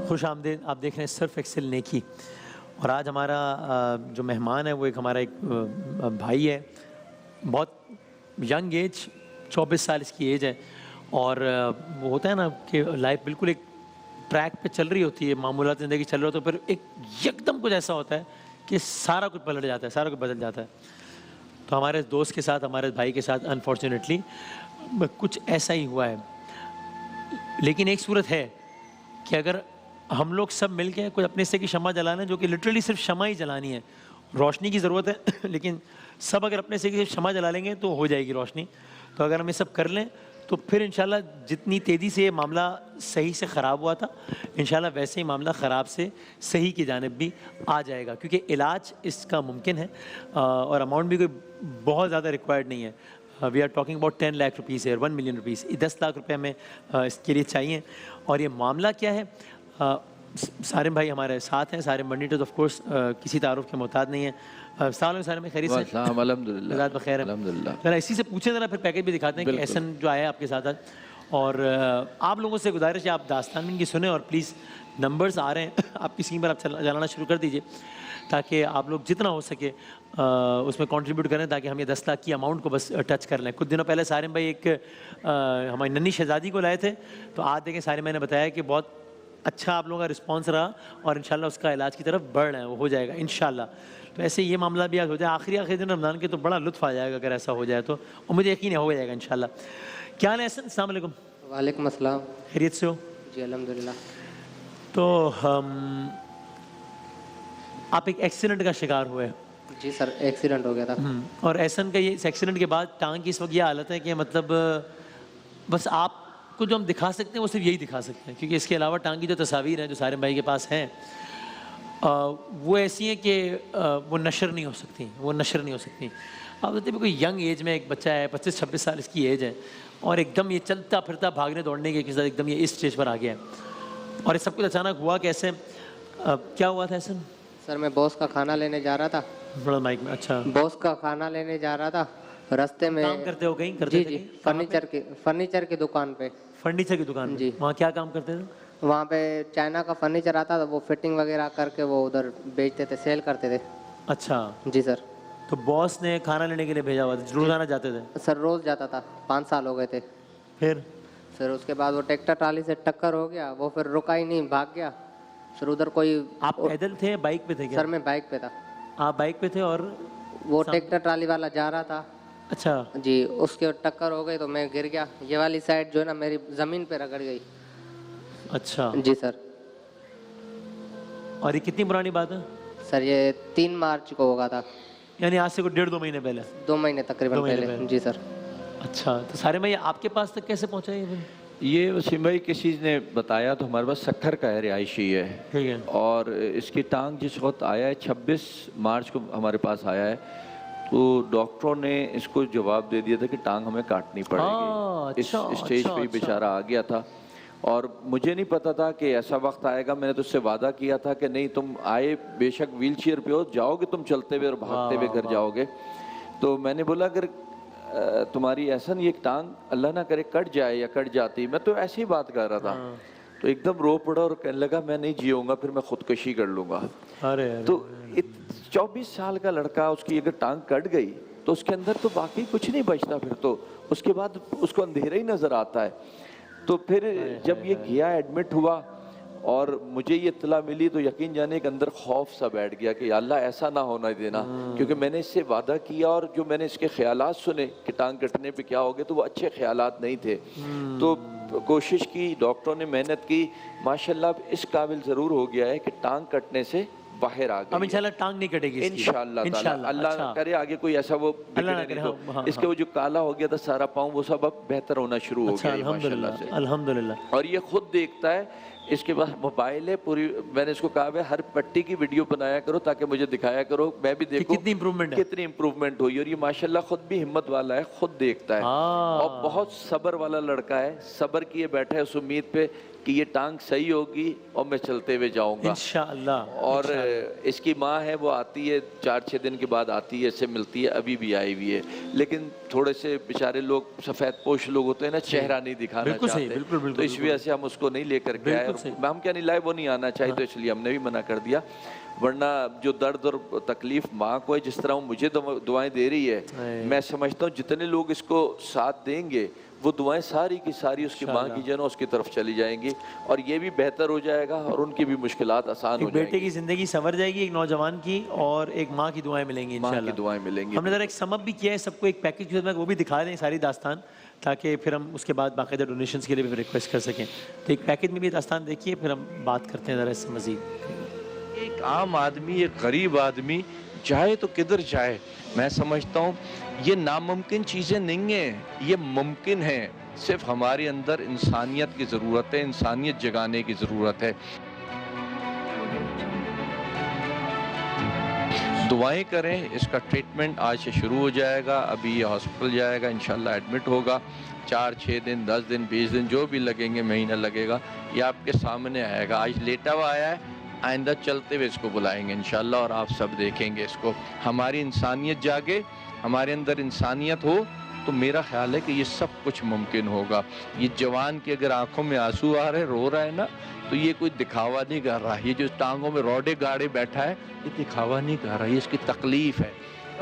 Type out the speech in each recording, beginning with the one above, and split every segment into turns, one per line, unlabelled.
खुश आमदीद। आप देख रहे हैं सर्फ एक्सेल नेकी और आज हमारा जो मेहमान है वो एक हमारा एक भाई है, बहुत यंग एज, 24 साल इसकी एज है और वो होता है ना कि लाइफ बिल्कुल एक ट्रैक पे चल रही होती है, मामूलात ज़िंदगी चल रही हो तो फिर एक यकदम कुछ ऐसा होता है कि सारा कुछ पलट जाता है, सारा कुछ बदल जाता है। तो हमारे दोस्त के साथ, हमारे भाई के साथ अनफॉर्चुनेटली कुछ ऐसा ही हुआ है। लेकिन एक सूरत है कि अगर हम लोग सब मिल के कुछ अपने से की शमा जलाना, जो कि लिटरली सिर्फ शमा ही जलानी है, रोशनी की ज़रूरत है लेकिन सब अगर अपने से की शमा जला लेंगे तो हो जाएगी रोशनी। तो अगर हम ये सब कर लें तो फिर इंशाल्लाह जितनी तेज़ी से ये मामला सही से ख़राब हुआ था, इंशाल्लाह वैसे ही मामला ख़राब से सही की जानिब भी आ जाएगा, क्योंकि इलाज इसका मुमकिन है और अमाउंट भी कोई बहुत ज़्यादा रिक्वायर्ड नहीं है। We are talking about 10 lakh rupees है, 1 मिलियन रुपीज़, 10 लाख रुपए हमें इसके लिए चाहिए। और ये मामला क्या है, सारिम भाई हमारे साथ हैं, सारिम बंडीटर्स ऑफ कोर्स किसी तारुफ के मोहताज नहीं है। सालों सारे में खैरियत से,
अल्हम्दुलिल्लाह
बखैर है। ज़रा इसी से पूछें, ज़रा फिर पैकेज भी दिखाते हैं कि एहसन जो आया आपके साथ आज। और आप लोगों से गुजारिश है आप दास्तान भी इनकी सुने और प्लीज़ नंबर्स आ रहे हैं आपकी स्क्रीन पर, आप चलाना शुरू कर दीजिए ताकि आप लोग जितना हो सके उसमें कंट्रीब्यूट करें ताकि हम ये 10 लाख की अमाउंट को बस टच कर लें। कुछ दिनों पहले सारिम भाई एक हमारी नन्ही शहजादी को लाए थे, तो आज देखें सारिम भाई ने बताया कि बहुत अच्छा आप लोगों का रिस्पांस रहा और इंशाल्लाह उसका इलाज की तरफ बढ़ रहे हैं, वो हो जाएगा इंशाल्लाह। तो ऐसे ये मामला भी आज हो जाए आखिरी दिन रमज़ान के, तो बड़ा लुत्फ़ आ जाएगा अगर ऐसा हो जाए तो, और मुझे यकीन है हो जाएगा इंशाल्लाह। क्या हाल है एहसन? अस्सलाम वालेकुम।
वालेकुम अस्सलाम।
खैरियत से हो?
जी अल्हम्दुलिल्लाह।
तो आप एक एक्सीडेंट का शिकार हुए?
जी सर, एक्सीडेंट हो गया था।
और एहसन का ये इस एक्सीडेंट के बाद टांग की इस वक्त ये हालत है कि मतलब बस आपको जो हम दिखा सकते हैं वो सिर्फ यही दिखा सकते हैं, क्योंकि इसके अलावा टांग की जो तस्वीर हैं जो सारिम भाई के पास हैं वो ऐसी हैं कि वो नशर नहीं हो सकती, वो नशर नहीं हो सकती। आप देखते हैं कोई यंग एज में एक बच्चा है, 25-26 साल इसकी एज है और एकदम ये चलता फिरता भागने दौड़ने के साथ एकदम ये इस स्टेज पर आ गया है। और ये सब कुछ अचानक हुआ कैसे, क्या हुआ था एहसन?
सर मैं बॉस का खाना लेने जा रहा था।
बड़ा माइक में। अच्छा,
बॉस का खाना लेने जा रहा था, रास्ते में
काम करते हो कहीं? करते
जी फर्नीचर की दुकान पे।
फर्नीचर की दुकान
जी।
वहाँ क्या काम करते थे?
वहाँ पे चाइना का फर्नीचर आता था, वो फिटिंग वगैरह करके वो उधर बेचते थे, सेल करते थे।
अच्छा
जी सर।
तो बॉस ने खाना लेने के लिए भेजा हुआ था, रोजाना जाते थे?
सर रोज जाता था, 5 साल हो गए थे।
फिर
सर उसके बाद वो ट्रैक्टर ट्राली से टक्कर हो गया, वो फिर रुका ही नहीं, भाग गया। सर उधर कोई।
आप पैदल थे, बाइक पे थे क्या?
सर मैं बाइक पे था।
आप बाइक पे थे और
वो ट्रैक्टर ट्राली वाला जा रहा था।
अच्छा
जी, उसके टक्कर हो गई तो मैं गिर गया, ये वाली साइड जो है ना मेरी ज़मीन पे रगड़ गई।
अच्छा
जी सर।
और ये कितनी पुरानी बात है?
सर ये 3 मार्च को होगा था,
यानी आज से कोई 1.5-2 महीने पहले?
2 महीने तकरीबन
2 महीने
पहले। जी सर।
अच्छा, तो सारे में ये आपके पास तक कैसे पहुंचा ये भाई?
ये वसीम भाई किसी ने बताया, तो हमारे पास सक्खर का है, रिहायशी है।
ठीक है।
और इसकी टांग जिस वक्त आया है 26 मार्च को हमारे पास आया है, तो डॉक्टरों ने इसको जवाब दे दिया था कि टांग हमें काटनी पड़ेगी। इस स्टेज पे ही बेचारा आ गया था और मुझे नहीं पता था कि ऐसा वक्त आएगा। मैंने तो उससे वादा किया था कि नहीं, तुम आए बेशक व्हील चेयर पे हो, जाओगे तुम चलते हुए और भागते हुए घर जाओगे। तो मैंने बोला अगर तुम्हारी एहसन ये टांग अल्लाह ना करे कट जाए या कट जाती, मैं तो ऐसी ही बात कर रहा था। तो एकदम रो पड़ा और कहने लगा मैं नहीं जीऊंगा, फिर मैं खुदकशी कर लूंगा।
अरे
तो 24 साल का लड़का, उसकी अगर टांग कट गई तो उसके अंदर तो बाकी कुछ नहीं बचता, फिर तो उसके बाद उसको अंधेरा ही नजर आता है। तो फिर जब ये गया एडमिट हुआ और मुझे ये इत्तला मिली तो यकीन जाने के अंदर खौफ सा बैठ गया कि अल्लाह ऐसा ना होना देना, क्योंकि मैंने इससे वादा किया और जो मैंने इसके ख्यालात सुने कि टांग कटने पे क्या हो गया, तो वो अच्छे ख्यालात नहीं थे। तो कोशिश की, डॉक्टरों ने मेहनत की, माशाल्लाह इस काबिल ज़रूर हो गया है कि टांग कटने से बाहर आ गई।
अब इंशाल्लाह टांग नहीं कटेगी
इंशाल्लाह अल्लाह करे आगे कोई ऐसा वो बिगड़े नहीं तो इसके वो जो काला हो गया था सारा पाँव, वो सब अब बेहतर होना शुरू हो गया माशाल्लाह से,
अल्हम्दुलिल्लाह।
और ये खुद देखता है। इसके पास मोबाइल है पूरी, मैंने इसको कहा है हर पट्टी की वीडियो बनाया करो ताकि मुझे दिखाया करो, मैं भी देखूं
कितनी इंप्रूवमेंट है,
कितनी इंप्रूवमेंट हुई। और ये माशाल्लाह खुद भी हिम्मत वाला है, खुद देखता है और बहुत सब्र वाला लड़का है। सब्र किए बैठा है उस उम्मीद पे कि ये टांग सही होगी और मैं चलते हुए जाऊंगा
इंशाअल्लाह।
और इसकी माँ है वो आती है 4-6 दिन के बाद आती है, इससे मिलती है, अभी भी आई हुई है। लेकिन थोड़े से बेचारे लोग सफ़ेद पोश लोग होते हैं ना, चेहरा नहीं दिखाना चाहते, तो इस वजह से हम उसको नहीं लेकर के आए।
से।
हम क्या नहीं लाए, वो नहीं आना चाहिए, तो इसलिए हमने भी मना कर दिया। वरना जो दर्द और तकलीफ माँ को है, जिस तरह वो मुझे दुआएं दे रही है, मैं समझता हूँ जितने लोग इसको साथ देंगे वो दुआएं सारी की सारी उसकी माँ की जो है ना उसकी तरफ चली जाएंगी, और ये भी बेहतर हो जाएगा और उनकी भी मुश्किलात आसान हो
एक बेटे
जाएंगी।
की जिंदगी संवर जाएगी, एक नौजवान की, और एक माँ की दुआएं मिलेंगी
माँ की
इंशाल्लाह।
दुआएं मिलेंगी।
हमने ज़रा एक समअप भी किया है सबको, एक पैकेज के साथ वो भी दिखा दें सारी दास्तान, ताकि फिर हम उसके बाद बाकायदा डोनेशंस के लिए भी रिक्वेस्ट कर सकें। तो एक पैकेज में भी दास्तान देखिए, फिर हम बात करते हैं ज़रा इससे मज़ीद।
एक आम आदमी, एक गरीब आदमी जाए तो किधर जाए? मैं समझता हूँ ये नामुमकिन चीज़ें नहीं हैं, ये मुमकिन है। सिर्फ हमारे अंदर इंसानियत की ज़रूरत है, इंसानियत जगाने की ज़रूरत है। दुआएं करें, इसका ट्रीटमेंट आज से शुरू हो जाएगा। अभी ये हॉस्पिटल जाएगा, इंशाल्लाह एडमिट होगा। 4-6 दिन, 10 दिन, 20 दिन जो भी लगेंगे, महीना लगेगा, ये आपके सामने आएगा। आज लेटा हुआ आया है, आइंदा चलते हुए इसको बुलाएंगे इंशाल्लाह, और आप सब देखेंगे इसको। हमारी इंसानियत जागे, हमारे अंदर इंसानियत हो, तो मेरा ख्याल है कि ये सब कुछ मुमकिन होगा। ये जवान की अगर आंखों में आंसू आ रहे, रो रहा है ना, तो ये कोई दिखावा नहीं कर रहा। ये जो टांगों में रोडे गाड़े बैठा है, ये दिखावा नहीं कर रहा, ये इसकी तकलीफ है,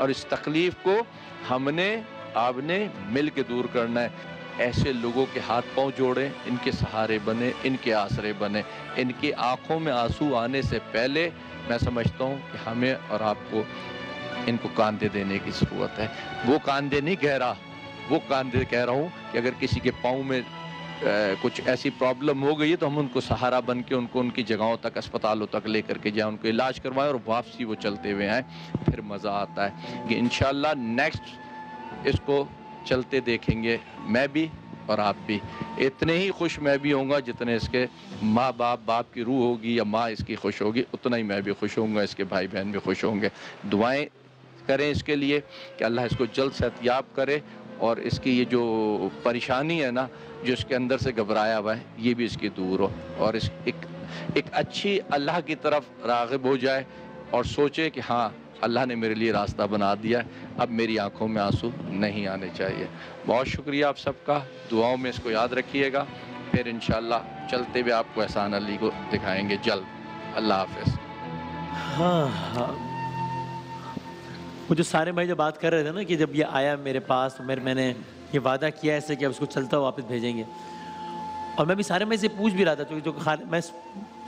और इस तकलीफ को हमने आपने मिल के दूर करना है। ऐसे लोगों के हाथ पांव जोड़े, इनके सहारे बने, इनके आसरे बने। इनकी आंखों में आंसू आने से पहले मैं समझता हूँ कि हमें और आपको इनको कांधे देने की ज़रूरत है। वो कांधे नहीं कह रहा, वो कांधे कह रहा हूँ कि अगर किसी के पाँव में कुछ ऐसी प्रॉब्लम हो गई है, तो हम उनको सहारा बन के उनको उनकी जगहों तक, अस्पतालों तक लेकर के जाएं, उनको इलाज करवाएं, और वापसी वो चलते हुए आएँ। फिर मज़ा आता है कि इंशाल्लाह नेक्स्ट इसको चलते देखेंगे, मैं भी और आप भी। इतने ही खुश मैं भी होऊंगा जितने इसके माँ बाप, बाप की रूह होगी या माँ इसकी खुश होगी, उतना ही मैं भी खुश होऊंगा, इसके भाई बहन भी खुश होंगे। दुआएं करें इसके लिए कि अल्लाह इसको जल्द सेहतयाब करे, और इसकी ये जो परेशानी है ना, जो इसके अंदर से घबराया हुआ है, ये भी इसकी दूर हो, और इस एक अच्छी अल्लाह की तरफ राग़िब हो जाए, और सोचे कि हाँ, अल्लाह ने मेरे लिए रास्ता बना दिया, अब मेरी आंखों में आंसू नहीं आने चाहिए। बहुत शुक्रिया आप सबका, दुआओं में इसको याद रखिएगा। फिर इंशाल्लाह चलते हुए आपको एहसान अली को दिखाएंगे जल्द। अल्लाह हाफ़िज़।
हाँ, वो जो सारे भाई जो बात कर रहे थे ना कि जब ये आया मेरे पास, तो मैंने ये वादा किया ऐसे कि अब उसको चलता हुआ वापस भेजेंगे, और मैं भी सारे में से पूछ भी रहा था, जो मैं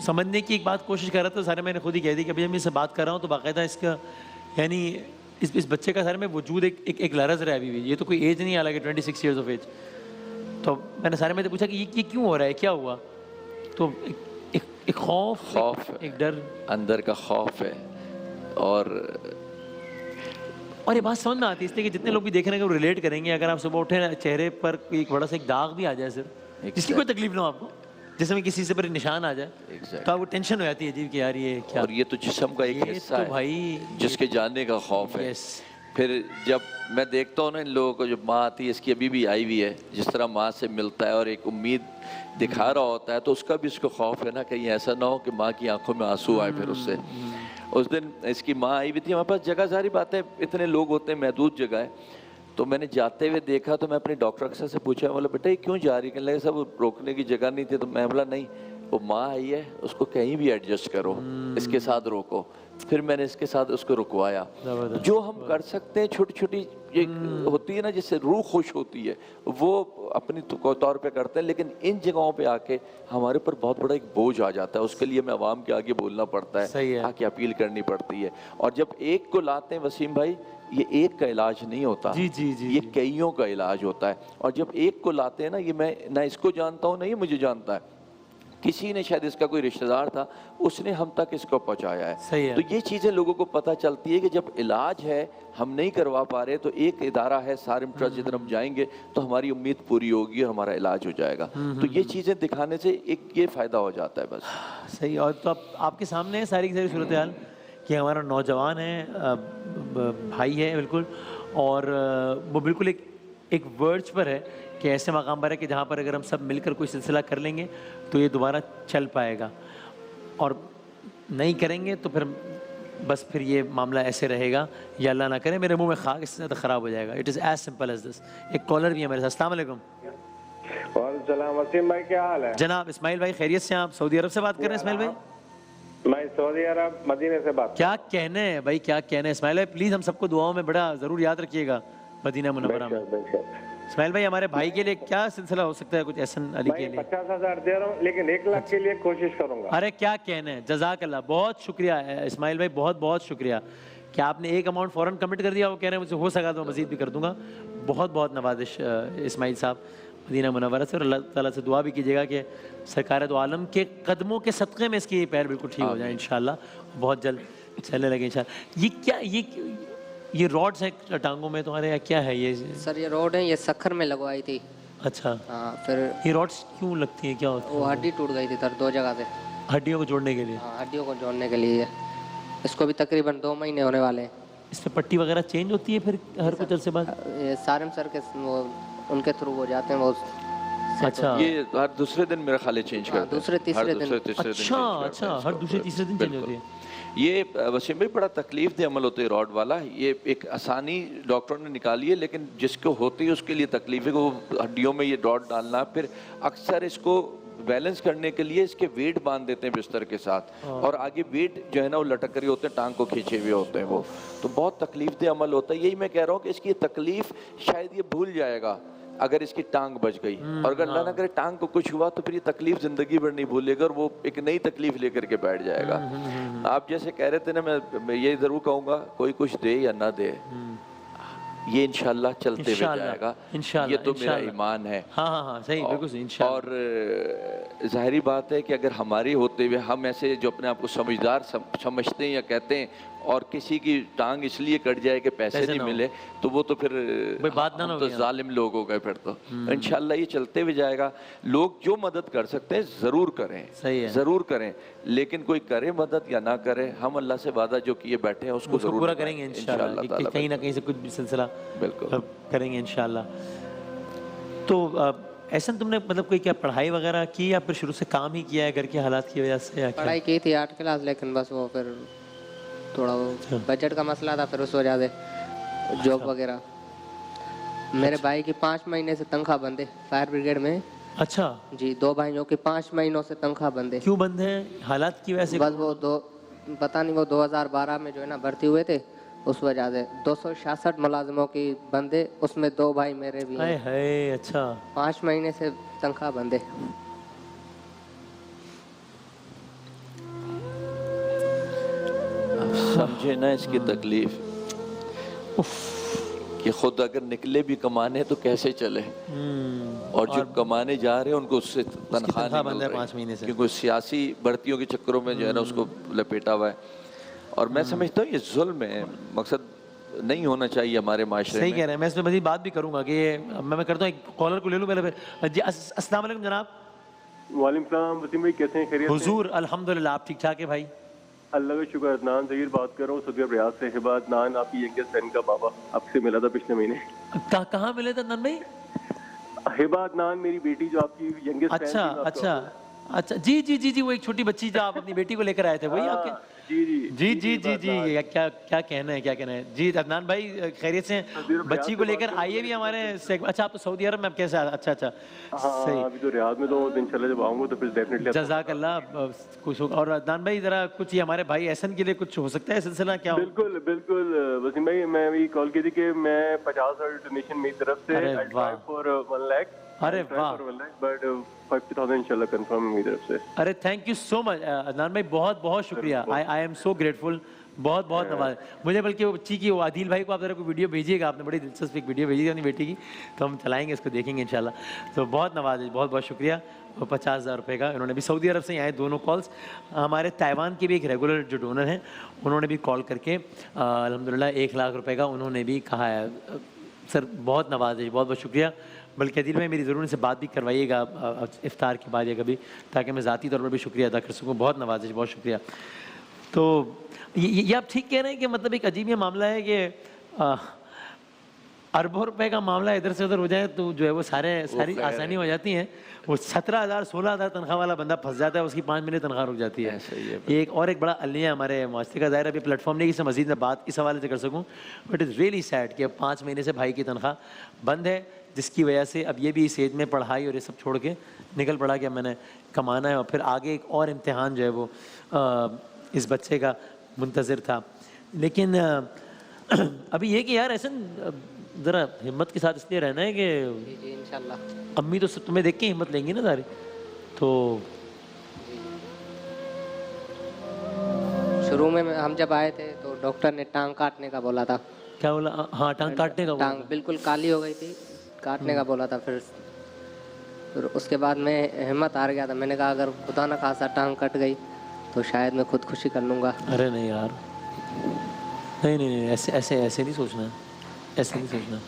समझने की एक बात कोशिश कर रहा था, सारे मैंने खुद ही कह दी कि अभी मैं इससे बात कर रहा हूँ तो बाकायदा इसका यानी इस बच्चे का सारे में वजूद एक लरज़ रहा है अभी भी। ये तो कोई एज नहीं, हालांकि 26 ईयर्स ऑफ एज। तो मैंने सारे में से पूछा कि ये क्यों हो रहा है, क्या हुआ? तो एक खौफ, एक डर,
अंदर का खौफ है, और
ये बात समझ में आती है इसलिए कि जितने लोग भी देख रहे हैं वो रिलेट करेंगे। अगर आप सुबह उठे ना, चेहरे पर एक बड़ा सा एक दाग भी आ जाए सिर्फ, जिसकी कोई तकलीफ ना हो आपको, जैसे में किसी से पर निशान आ जाए, तो आपको टेंशन हो जाती है जी कि यार ये क्या।
और ये तो जिस्म का एक हिस्सा
तो
है
भाई
जिसके जानने का खौफ है। फिर जब मैं देखता हूँ ना इन लोगों को, जब माँ आती है, इसकी अभी भी आई हुई है, जिस तरह माँ से मिलता है और एक उम्मीद दिखा रहा होता है, तो उसका भी इसको खौफ है ना, कहीं ऐसा ना हो कि माँ की आंखों में आंसू आए। फिर उससे उस दिन इसकी माँ आई हुई थी हमारे पास, जगह सारी बातें, इतने लोग होते हैं, महदूद जगह है, तो मैंने जाते हुए देखा, तो मैं अपने डॉक्टर अक्सर से पूछा, बोला बेटा ये क्यों जा रही? कहने लगे सब रोकने की जगह नहीं थी। तो मैं बोला नहीं, वो माँ आई है, उसको कहीं भी एडजस्ट करो, इसके साथ रोको। फिर मैंने इसके साथ उसको रुकवाया। जो हम कर सकते हैं, छोटी छोटी ये होती है ना, जिससे रूह खुश होती है, वो अपनी तौर पे करते हैं, लेकिन इन जगहों पे आके हमारे ऊपर बहुत बड़ा एक बोझ आ जाता है। उसके लिए हमें आवाम के आगे बोलना पड़ता है, आके अपील करनी पड़ती है। और जब एक को लाते हैं वसीम भाई, ये एक का इलाज नहीं होता, ये कईयों का इलाज होता है। और जब एक को लाते हैं ना, ये मैं ना इसको जानता हूँ ना ये मुझे जानता है, किसी ने शायद इसका कोई रिश्तेदार था, उसने हम तक इसको पहुंचाया है।
सही है।
तो ये चीज़ें लोगों को पता चलती है कि जब इलाज है, हम नहीं करवा पा रहे, तो एक इदारा है सारिम ट्रस्ट, जिधर हम जाएंगे तो हमारी उम्मीद पूरी होगी और हमारा इलाज हो जाएगा। तो ये चीज़ें दिखाने से एक ये फ़ायदा हो जाता है बस।
सही। और तो आपके सामने है सारी की सारी सूरत हाल कि हमारा नौजवान है, भाई है बिल्कुल, और वो बिल्कुल एक वर्ड्स पर है कि ऐसे मकाम पर है कि जहाँ पर अगर हम सब मिलकर कोई सिलसिला कर लेंगे तो ये दोबारा चल पाएगा, और नहीं करेंगे तो फिर ये मामला ऐसे रहेगा, या अल्लाह ना करे मेरे मुंह में खाक इससे ज़्यादा ख़राब हो जाएगा। It is as simple as this. एक कॉलर भी है मेरे साथ। अस्सलाम वालेकुम।
सलाम। वसीम भाई क्या हाल है?
जनाब इस्माइल भाई खैरियत से हैं आप? सऊदी अरब से बात कर रहे हैं इस्माइल भाई?
मैं सऊदी अरब मदीने से बात
क्या कहने हैं भाई, क्या कहने हैं इस्माइल भाई? प्लीज़ हम सबको दुआओं में बड़ा ज़रूर याद रखिएगा मदीना मुनव्वरा में। इस्माइल भाई हमारे भाई के लिए क्या सिलसिला हो सकता है कुछ एहसन अली के
मैं
लिए?
50,000 दे रहा हूँ, लेकिन 1 लाख के लिए कोशिश करूंगा।
अरे क्या कहने हैं, जज़ाक अल्लाह, बहुत शुक्रिया इस्माइल भाई, बहुत बहुत शुक्रिया कि आपने एक अमाउंट फ़ौरन कमिट कर दिया। वो कह रहे हैं मुझसे हो सका तो मज़ीद भी कर दूंगा। बहुत बहुत नवाजिश इस्माइल साहब मदीना मुनव्वरा से, और अल्लाह ताला से दुआ भी कीजिएगा कि सरकार दो आलम के कदमों के सदक़े में इसकी पैर बिल्कुल ठीक हो जाए इंशाल्लाह, बहुत जल्द चलने लगे इंशाल्लाह। ये क्या ये रॉड्स हैं टांगों में तुम्हारे या क्या है ये?
सर ये रोड है, ये सखर में लगवाई थी।
अच्छा,
हाँ फिर
ये रॉड्स क्यों लगती हैं, क्या होता
वो हड्डी टूट गई थी सर 2 जगह से।
है? हड्डियों को जोड़ने के लिए?
हाँ हड्डियों को जोड़ने के लिए। इसको भी तकरीबन 2 महीने होने वाले हैं।
इस पे पट्टी वगैरह चेंज होती है फिर हर कुछ अरसे बाद?
ये सारिम सर के वो उनके थ्रू वो जाते हैं वो।
अच्छा,
ये हर दूसरे दिन मेरा ख्याल चेंज करते हैं।
दूसरे तीसरे दिन।
अच्छा अच्छा, हर दूसरे तीसरे दिन चेंज होती है।
ये वसीम भाई बड़ा तकलीफ दे अमल होते है रॉड वाला। ये एक आसानी डॉक्टरों ने निकाली है, लेकिन जिसको होती है उसके लिए तकलीफ है। वो हड्डियों में ये रॉड डालना, फिर अक्सर इसको बैलेंस करने के लिए इसके वेट बांध देते हैं बिस्तर के साथ, और आगे वेट जो है ना वो लटक रहे होते हैं, टांग को खींचे हुए होते हैं वो, तो बहुत तकलीफ दे अमल होता है। यही मैं कह रहा हूँ कि इसकी तकलीफ शायद ये भूल जाएगा अगर इसकी टांग बच गई, और अगर अल्लाह ना करे टांग को कुछ हुआ तो फिर ये तकलीफ जिंदगी भर नहीं भूलेगा, और वो एक नई तकलीफ लेकर के बैठ जाएगा। आप जैसे कह रहे थे ना, मैं ये जरूर कहूँगा कोई कुछ दे या ना दे, ये इंशाल्लाह चलते हुए जाएगा। ये तो मेरा ईमान है।
हाँ हाँ हाँ सही, बिल्कुल इंशाल्लाह।
और जाहिर बात है कि अगर हमारी होते हुए हम ऐसे जो अपने आप को समझदार समझते हैं या कहते हैं, और किसी की टांग इसलिए कट जाए कि पैसे नहीं मिले, तो वो तो फिर
बात ना
तो जालिम लोग हो गए फिर तो। इंशाल्लाह ये चलते हुए जाएगा। लोग जो मदद कर सकते हैं जरूर करें,
सही है,
जरूर करें, लेकिन कोई करे मदद या ना करे, हम अल्लाह से वादा जो किए बैठे हैं उसको जरूर
पूरा करेंगे इंशाल्लाह। कहीं ना कहीं से कुछ भी सिलसिला
बिल्कुल
करेंगे इंशाल्लाह। तो ऐसा तुमने मतलब कोई क्या पढ़ाई वगैरह की, या फिर शुरू से काम ही किया है घर के हालात की वजह से, या
पढ़ाई की थी 8 क्लास, लेकिन बस वो फिर थोड़ा वो बजट का मसला था, फिर उस वजह से जॉब वगैरह। मेरे भाई की 5 महीने से तनख्वाह बंद है फायर ब्रिगेड में।
अच्छा
जी, 2 भाइयों की 5 महीनों से तनख्वाह बंद है।
क्यों बंद है? हालात की वजह से?
बस वो पता नहीं, वो 2012 में जो है ना भर्ती हुए थे, उस वजह से 266 मुलाजिमों की बंद है, उसमें 2 भाई मेरे भी हैं।
है अच्छा,
5 महीने से तनख्वाह बंद है।
समझे ना इसकी तकलीफ कि खुद अगर निकले भी कमाने तो कैसे चले, और जो कमाने जा रहे हैं उनको उससे तनख्वाह नहीं मिल रही
5 महीने से,
क्योंकि सियासी भर्तियों के चक्करों में जो है ना उसको लपेटा हुआ है। और मैं समझता हूँ ये जुल्म है, मकसद नहीं होना चाहिए हमारे माशरे में।
सही कह रहे हैं। मैं इसमें मज़ीद बात भी करूंगा कि मैं करता हूँ, एक कॉलर को ले लूँ पहले फिर। जी अस्सलाम वालेकुम जनाब।
वालेकुम सलाम। वसीम भाई कैसे हैं? खैरियत से?
हुजूर अल्हम्दुलिल्लाह, आप ठीक ठाक है भाई?
अल्लाह का शुक्र। अदनान ज़हीर बात कर रहा हूँ सऊदी रियाद से। हिबा अदनान आपकी यंगेस्ट फ्रेंड का बाबा, आपसे मिला था पिछले महीने।
कहाँ मिले थे अदनान भाई?
हिबा अदनान मेरी बेटी जो आपकी यंगेस्ट फ्रेंड
अच्छा
थी।
अच्छा अच्छा, जी जी जी जी, वो एक छोटी बच्ची जो आप अपनी बेटी को लेकर आए थे, वही आपके?
जी जी
जी जी जी जी, क्या क्या कहना है, क्या कहना है जी अदनान भाई? खैरियत से? बच्ची को लेकर आइए भी हमारे अच्छा, आप तो सऊदी अरब में, आप कैसे? अच्छा अच्छा
हाँ, अभी तो रियाद में, तो इंशाल्लाह जब आऊंगा तो फिर डेफिनेटली।
जज़ाकल्लाह कुछ होगा। और अदनान भाई जरा कुछ ये हमारे भाई एहसन के लिए कुछ हो सकता है सिलसिला क्या?
बिल्कुल बिल्कुल वसीम भाई, मैं भी कॉल की थी कि मैं 50,000 डोनेशन मेरी तरफ से फॉर 1 लाख।
अरे वाह,
बट 50,000 इंशाल्लाह कंफर्म मेरी तरफ से।
अरे thank you so much Adnan भाई, बहुत बहुत शुक्रिया। आई एम सो ग्रेटफुल, बहुत बहुत नवाज मुझे। बल्कि वो बच्ची की, वो आदिल भाई को आप जरा कोई वीडियो भेजिएगा, आपने बड़ी दिलचस्प एक वीडियो भेजी थी अपनी बेटी की, तो हम चलाएंगे, इसको देखेंगे इंशाल्लाह। तो बहुत नवाज, बहुत बहुत शुक्रिया। 50,000 रुपये का इन्होंने भी सऊदी अरब से आए दोनों कॉल्स। हमारे ताइवान के भी एक रेगुलर जो डोनर हैं, उन्होंने भी कॉल करके अल्हम्दुलिल्लाह 1 लाख रुपये का उन्होंने भी कहा है। सर बहुत नवाज है, बहुत बहुत शुक्रिया। बल्कि आदिल भाई मेरी ज़रूर इनसे बात भी करवाइएगा इफ्तार के बाद या कभी, ताकि मैं ज़ाती तौर पर भी शुक्रिया अदा कर सकूँ। बहुत नवाजिश, बहुत शुक्रिया। तो ये आप ठीक कह रहे हैं कि मतलब एक अजीब ये मामला है कि अरबों रुपए का मामला इधर से उधर हो जाए तो जो है वो सारी आसानी हो जाती है। वो 17,000 16,000 तनख्वाह वाला बंदा फंस जाता है, उसकी 5 महीने तनख्वाह रुक जाती है। ये एक और एक बड़ा अलिया हमारे माशरे का दायरा। अभी प्लेटफॉर्म नहीं इससे मजीद मैं बात इस हवाले से कर सकूँ, बट इज़ रियली सैड कि अब 5 महीने से भाई की तनख्वाह बंद है। जिसकी वजह से अब ये भी इस एज में पढ़ाई और ये सब छोड़ के निकल पड़ा कि मैंने कमाना है और फिर आगे एक और इम्तिहान जो है वो इस बच्चे का मुंतज़िर था। लेकिन अभी ये कि यार ऐसा ज़रा हिम्मत के साथ इसलिए रहना है कि
जी इंशाल्लाह।
अम्मी तो तुम्हें देख के हिम्मत लेंगी ना सारी। तो
शुरू में हम जब आए थे तो डॉक्टर ने टांग काटने का बोला था।
क्या बोला? हाँ, टांग काटने का बोला
टांग बिल्कुल काली हो गई थी, काटने का बोला था। फिर उसके बाद मैं हिम्मत हार गया था। मैंने कहा अगर खुदा ना खासा टांग कट गई तो शायद मैं खुदकुशी कर लूँगा।
अरे नहीं यार, नहीं नहीं नहीं, ऐसे ऐसे ऐसे नहीं सोचना, ऐसे नहीं सोचना।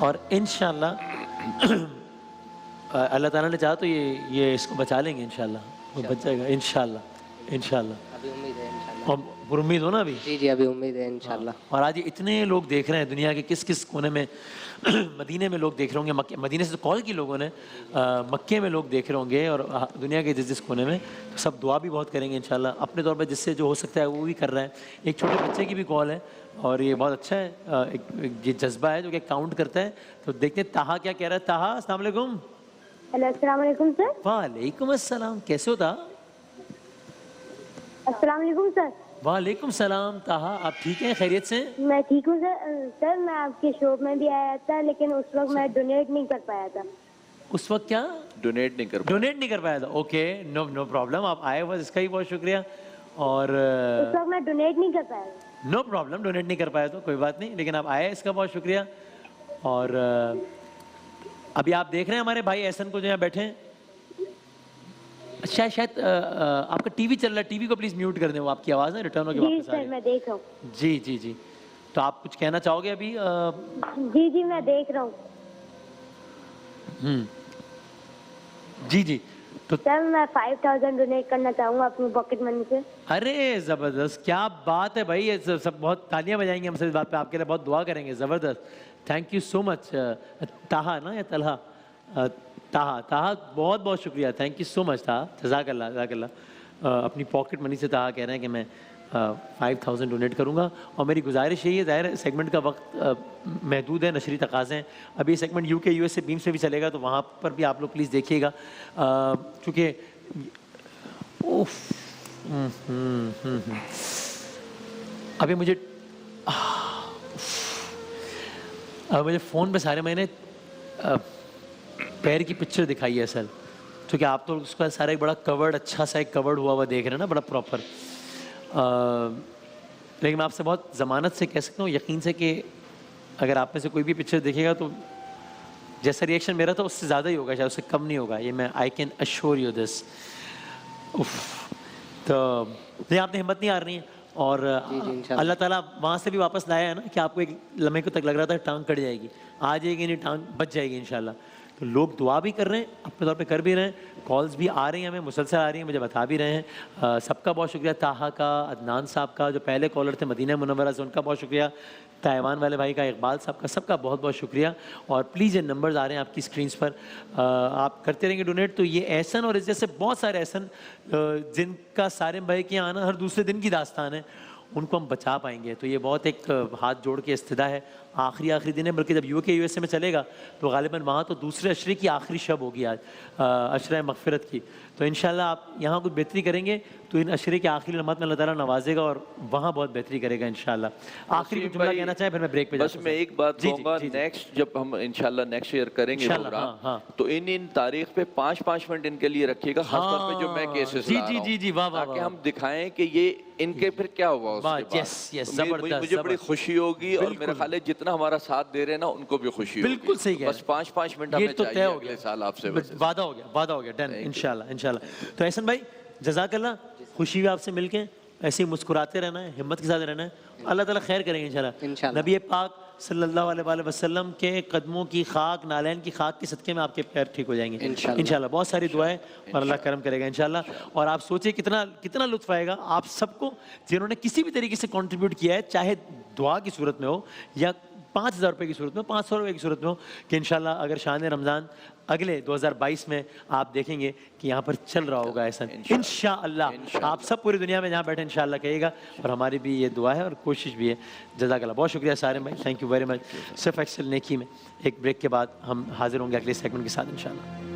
और इंशाल्लाह अल्लाह ताला ने चाहा तो ये इसको बचा लेंगे इंशाल्लाह, वो बच जाएगा इंशाल्लाह, इंशाल्लाह।
अभी उम्मीद है इंशाल्लाह।
और पूरी उम्मीद हो ना अभी?
जी जी अभी उम्मीद है इंशाल्लाह।
और आज ये इतने लोग देख रहे हैं दुनिया के किस किस कोने में मदीने में लोग देख रहे होंगे, मदीने से तो कॉल की लोगों ने, मक्के में लोग देख रहे होंगे और दुनिया के जिस जिस कोने में, तो सब दुआ भी बहुत करेंगे इंशाल्लाह अपने तौर पे, जिससे जो हो सकता है वो भी कर रहे हैं। एक छोटे बच्चे की भी कॉल है और ये बहुत अच्छा है, एक ये जज्बा है जो कि काउंट करता है। तो देखते हैं ताहा क्या कह रहा है। ताहा, अस्सलाम वालेकुम।
हेलो, अस्सलाम वालेकुम सर।
वालेकुम अस्सलाम, कैसे हो ताहा?
अस्सलाम वालेकुम सर।
वालेकुम सलाम ताहा, आप ठीक हैं, खैरियत से?
मैं ठीक हूँ सर। सर मैं आपके शो में भी आया था लेकिन उस वक्त मैं डोनेट नहीं कर पाया था।
उस वक्त क्या?
डोनेट नहीं कर पाया
था। ओके, नो नो प्रॉब्लम, आप आए बस इसका ही बहुत शुक्रिया। और
उस वक्त मैं डोनेट नहीं कर पाया था।
नो प्रॉब्लम, डोनेट नहीं कर पाया तो कोई बात नहीं, लेकिन आप आए इसका बहुत शुक्रिया। और अभी आप देख रहे हैं हमारे भाई एहसन को जो यहाँ बैठे हैं। शायद आपका टीवी चल रहा है, टीवी को प्लीज म्यूट कर दें, वो आपकी आवाज़ है रिटर्न होकर
जी
वापस आ
सर
रही है।
मैं देख रहा हूँ।
जी जी जी, तो आप कुछ कहना चाहोगे अभी?
जी जी मैं देख रहा हूँ।
जी जी, तो
सर मैं 5000 डोनेट करना चाहूँगा अपनी पॉकेट मनी से।
अरे ज़बरदस्त, क्या बात है भाई, ये सब बहुत तालियां बजाएंगे हम सब इस बात पे, आपके लिए बहुत दुआ करेंगे। ज़बरदस्त, थैंक यू सो मच ताहा ना या तलहा? ताहा, ताहा बहुत बहुत शुक्रिया, थैंक यू सो मच ताहा, जज़ाकल्लाह जज़ाकल्लाह। अपनी पॉकेट मनी से ताहा कह रहे हैं कि मैं 5000 डोनेट करूंगा। और मेरी गुजारिश यही है, ज़ाहिर सेगमेंट का वक्त महदूद है, नशरी तकाज़े हैं। अभी सेगमेंट यूके यूएस से बीम से भी चलेगा तो वहाँ पर भी आप लोग प्लीज़ देखिएगा, क्योंकि अभी मुझे फ़ोन पे सारे मैंने पैर की पिक्चर दिखाई है असल, क्योंकि आप तो उसका सारा एक बड़ा कवर्ड, अच्छा सा एक कवर्ड हुआ देख रहे हैं ना, बड़ा प्रॉपर। लेकिन मैं आपसे बहुत ज़मानत से कह सकता हूँ, यकीन से, कि अगर आप में से कोई भी पिक्चर देखेगा तो जैसा रिएक्शन मेरा था उससे ज़्यादा ही होगा, शायद उससे कम नहीं होगा, ये मैं I can assure you this. तो ये आपने हिम्मत नहीं हारनी है। और अल्लाह ताला वहाँ से भी वापस लाया है ना कि आपको एक लम्हे को तक लग रहा था टांग कट जाएगी, आ जाएगी नहीं, टांग बच जाएगी इंशाल्लाह। तो लोग दुआ भी कर रहे हैं, अपने तौर पे कर भी रहे हैं, कॉल्स भी आ रही हैं, हमें मुसलसल आ रही हैं, मुझे बता भी रहे हैं। सबका बहुत शुक्रिया, ताहा का, अदनान साहब का जो पहले कॉलर थे मदीना मुनव्वरा से, उनका बहुत शुक्रिया, ताइवान वाले भाई का, इकबाल साहब का, सबका बहुत बहुत शुक्रिया। और प्लीज़ ये नंबर्स आ रहे हैं आपकी स्क्रीन्स पर, आप करते रहेंगे डोनेट। तो ये एहसन और इस जैसे बहुत सारे एहसन जिनका सारिम भाई के आना हर दूसरे दिन की दास्तान है, उनको हम बचा पाएंगे। तो ये बहुत एक हाथ जोड़ के इस्तिदा है, आखिरी दिन है, बल्कि जब यूके यूएसए में चलेगा तो गालिबन वहाँ तो दूसरे अशरे की आखिरी शब होगी आज, अशरा मगफिरत की। तो इंशाल्लाह आप यहाँ कुछ बेहतरी करेंगे तो इन अशरे के आखिरी लम्हात में अल्लाह ताला नवाजेगा और वहाँ बहुत बेहतरी करेगा इंशाल्लाह। आखिरी कुछ जुमला कहना चाहे, फिर मैं ब्रेक पे
बस मैं एक बात कहूँगा, नेक्स्ट जब हम इंशाल्लाह नेक्स्ट ईयर करेंगे प्रोग्राम, तो इन तारीख पे 5-5 मिनट इनके लिए रखिएगा, खासतौर पे जो मैं केसेस ला रहा हूं, ताकि हम दिखाएं कि ये इनके फिर क्या हुआ उसके बाद। मुझे बड़ी खुशी होगी और मेरा ख्याल है जितना हमारा साथ दे रहे हैं ना उनको भी खुशी होगी।
बिल्कुल सही है,
बस 5-5 मिनट हमें चाहिए अगले साल आपसे,
वादा हो गया डन, इंशाल्लाह इंशाल्लाह। तो एहसन भाई जज़ाकल्लाह, खुशी हुई आपसे मिलके, ऐसे ही मुस्कुराते रहना है, हिम्मत के साथ रहना है, अल्लाह ताला खैर करेंगे इंशाल्लाह। नबी पाक सल्लल्लाहु अलैहि वसल्लम के कदमों की खाक, नालैन की खाक के सदके में आपके पैर ठीक हो जाएंगे इंशाल्लाह। बहुत सारी दुआएं और अल्लाह करम करेगा इंशाल्लाह। और आप सोचिए कितना लुत्फ आएगा आप सबको जिन्होंने किसी भी तरीके से कंट्रीब्यूट किया है, चाहे दुआ की सूरत में हो या 5,000 रुपये की सूरत में, 500 रुपये की सूरत में हो, कि इंशाल्लाह अगर शान रमज़ान अगले 2022 में आप देखेंगे कि यहाँ पर चल रहा होगा ऐसा इंशाअल्लाह। आप सब पूरी दुनिया में जहाँ बैठे इंशाअल्लाह कहिएगा, और हमारी भी ये दुआ है और कोशिश भी है। जज़ाकल्लाह, बहुत शुक्रिया सारिम भाई, थैंक यू वेरी मच। सिर्फ एक्सेल नेकी में एक ब्रेक के बाद हम हाजिर होंगे अगले सेगमेंट के साथ इंशाअल्लाह।